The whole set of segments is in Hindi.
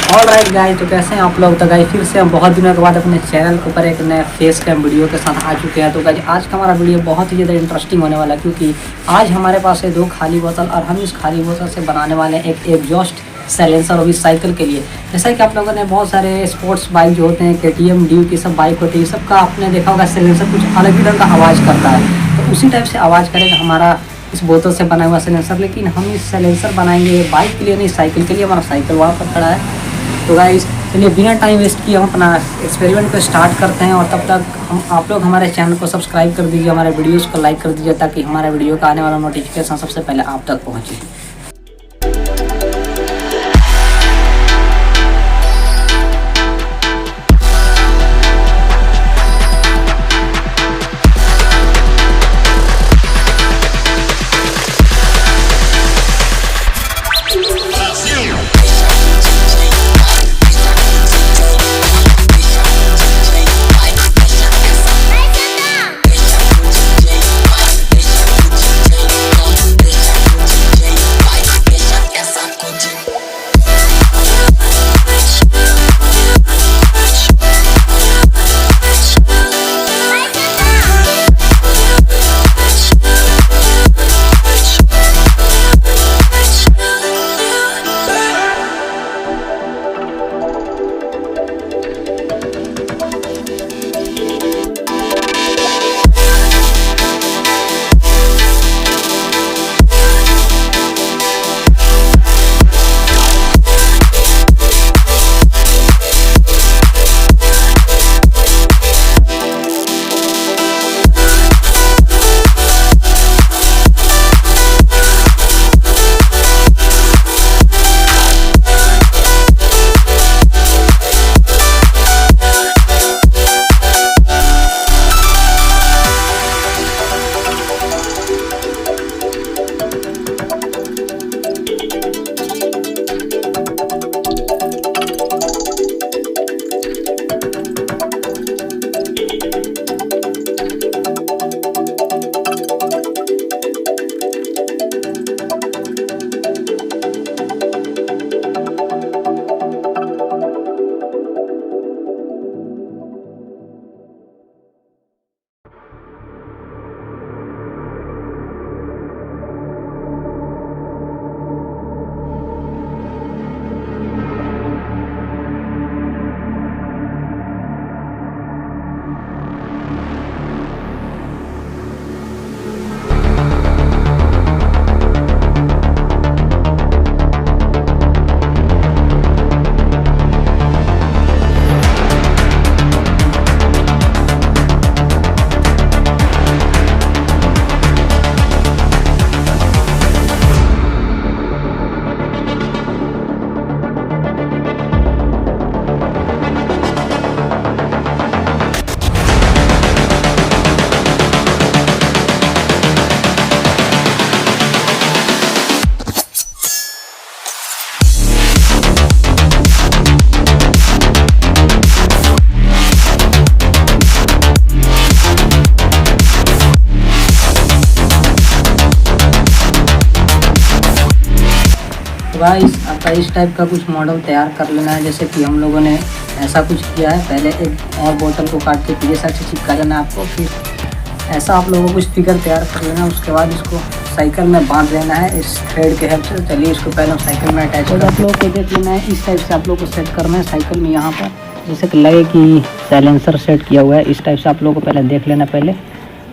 ऑलराइट गाइस, तो कैसे हैं आप लोग। तो गाइस फिर से हम बहुत दिनों के बाद अपने चैनल के ऊपर एक नए फेस कैम वीडियो के साथ आ चुके हैं। तो गाइस आज का हमारा वीडियो बहुत ही ज़्यादा इंटरेस्टिंग होने वाला है, क्योंकि आज हमारे पास है 2 खाली बोतल और हम इस खाली बोतल से बनाने वाले हैं एक एग्जॉस्ट साइलेंसर और इस साइकिल के लिए। जैसा कि आप लोगों ने बहुत सारे स्पोर्ट्स बाइक जो होते हैं, KTM ड्यूक की सब बाइक होती है, सबका आपने देखा होगा साइलेंसर कुछ अलग ही ढंग का आवाज़ करता है। तो उसी टाइप से आवाज़ करेगा हमारा इस बोतल से बना हुआ साइलेंसर। लेकिन हम इस साइलेंसर बनाएंगे बाइक के लिए नहीं, साइकिल के लिए। हमारा साइकिल वहाँ पर खड़ा है। तो गाइस चलिए बिना टाइम वेस्ट किए हम अपना एक्सपेरिमेंट को स्टार्ट करते हैं। और तब तक आप लोग हमारे चैनल को सब्सक्राइब कर दीजिए, हमारे वीडियोस को लाइक कर दीजिए, ताकि हमारे वीडियो का आने वाला नोटिफिकेशन सबसे पहले आप तक पहुँचे। गाइस आपका इस टाइप का कुछ मॉडल तैयार कर लेना है। जैसे कि हम लोगों ने ऐसा कुछ किया है, पहले एक और बोतल को काट के पीछे साइड से चिपका देना है आपको। फिर ऐसा आप लोगों को कुछ फिगर तैयार कर लेना है। उसके बाद इसको साइकिल में बांध लेना है इस थ्रेड के हेल्प से। चलिए इसको पहले हम साइकिल में अटैच कर आप लोगों को देख लेना है। इस टाइप से आप लोग को सेट करना है साइकिल में, यहाँ पर जैसे कि लगे कि साइलेंसर सेट किया हुआ है। इस टाइप से आप लोगों को पहले देख लेना पहले।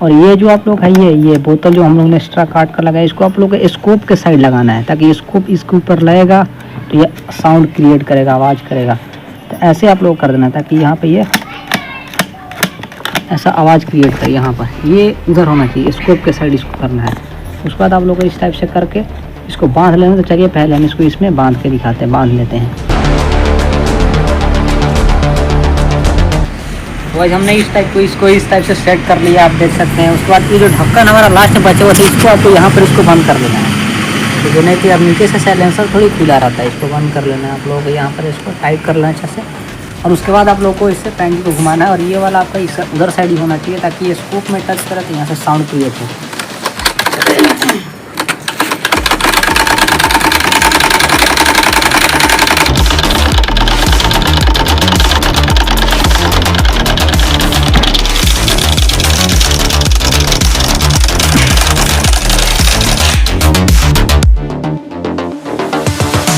और ये जो आप लोग है ये बोतल जो हम लोग ने एक्स्ट्रा काट कर लगाया, इसको आप लोग को स्कोप के साइड लगाना है, ताकि स्कोप इसके ऊपर लगेगा तो ये साउंड क्रिएट करेगा, आवाज़ करेगा। तो ऐसे आप लोग कर देना, ताकि यहाँ पे ये ऐसा आवाज़ क्रिएट करे। यहाँ पर ये उधर होना चाहिए, स्कोप के साइड इसको करना है। उसके बाद आप लोग को इस टाइप से करके इसको बांध लेना। तो चलिए पहले हम इसको इसमें बांध के दिखाते हैं, बांध लेते हैं। तो हमने इस टाइप को इसको इस टाइप से सेट कर लिया, आप देख सकते हैं। उसके बाद ये जो ढक्कन हमारा लास्ट में बचा हुआ था, इसको आपको यहाँ पर इसको बंद कर लेना है। तो जो नहीं कि अब नीचे से साइलेंसर थोड़ी खुला रहता है, इसको बंद कर लेना है आप लोगों को। यहाँ पर इसको टाइट कर लेना अच्छा से। और उसके बाद आप लोग को इससे पैंट को घुमाना है। और ये वाला आपका इस उधर साइड ही होना चाहिए, ताकि ये स्कोप में टच करे तो यहाँ से साउंड क्रिएट हो।